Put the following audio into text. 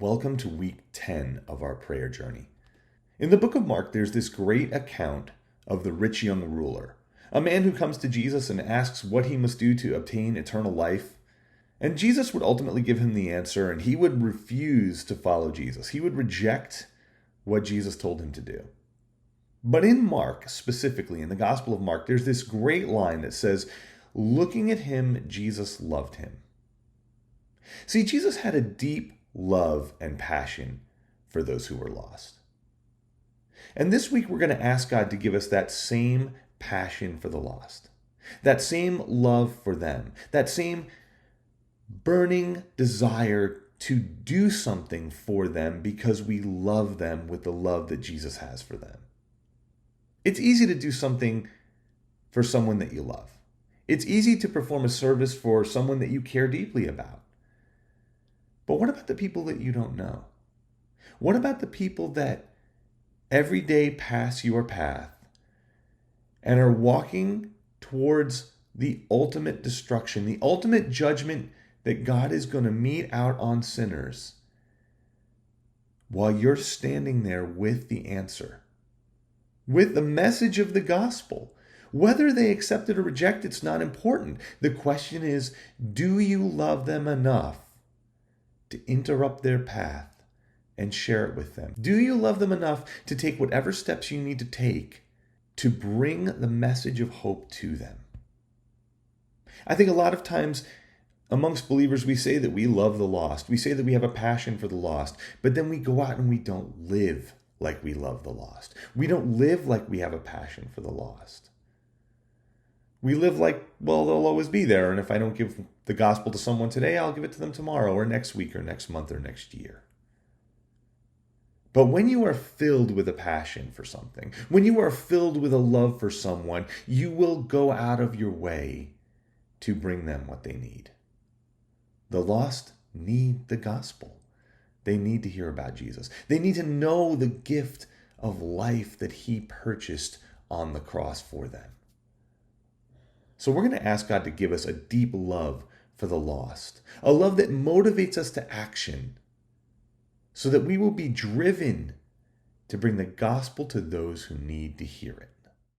Welcome to week 10 of our prayer journey. In the book of Mark, there's this great account of the rich young ruler, a man who comes to Jesus and asks what he must do to obtain eternal life. And Jesus would ultimately give him the answer, and he would refuse to follow Jesus. He would reject what Jesus told him to do. But in Mark, specifically in the Gospel of Mark, there's this great line that says, looking at him, Jesus loved him. See, Jesus had a deep love and passion for those who were lost. And this week, we're going to ask God to give us that same passion for the lost, that same love for them, that same burning desire to do something for them because we love them with the love that Jesus has for them. It's easy to do something for someone that you love. It's easy to perform a service for someone that you care deeply about. But what about the people that you don't know? What about the people that every day pass your path and are walking towards the ultimate destruction, the ultimate judgment that God is going to mete out on sinners, while you're standing there with the answer, with the message of the gospel? Whether they accept it or reject it's not important. The question is, do you love them enough to interrupt their path and share it with them? Do you love them enough to take whatever steps you need to take to bring the message of hope to them? I think a lot of times amongst believers, we say that we love the lost. We say that we have a passion for the lost, but then we go out and we don't live like we love the lost. We don't live like we have a passion for the lost. We live like, well, they'll always be there, and if I don't give the gospel to someone today, I'll give it to them tomorrow or next week or next month or next year. But when you are filled with a passion for something, when you are filled with a love for someone, you will go out of your way to bring them what they need. The lost need the gospel. They need to hear about Jesus. They need to know the gift of life that he purchased on the cross for them. So we're going to ask God to give us a deep love for the lost, a love that motivates us to action so that we will be driven to bring the gospel to those who need to hear it.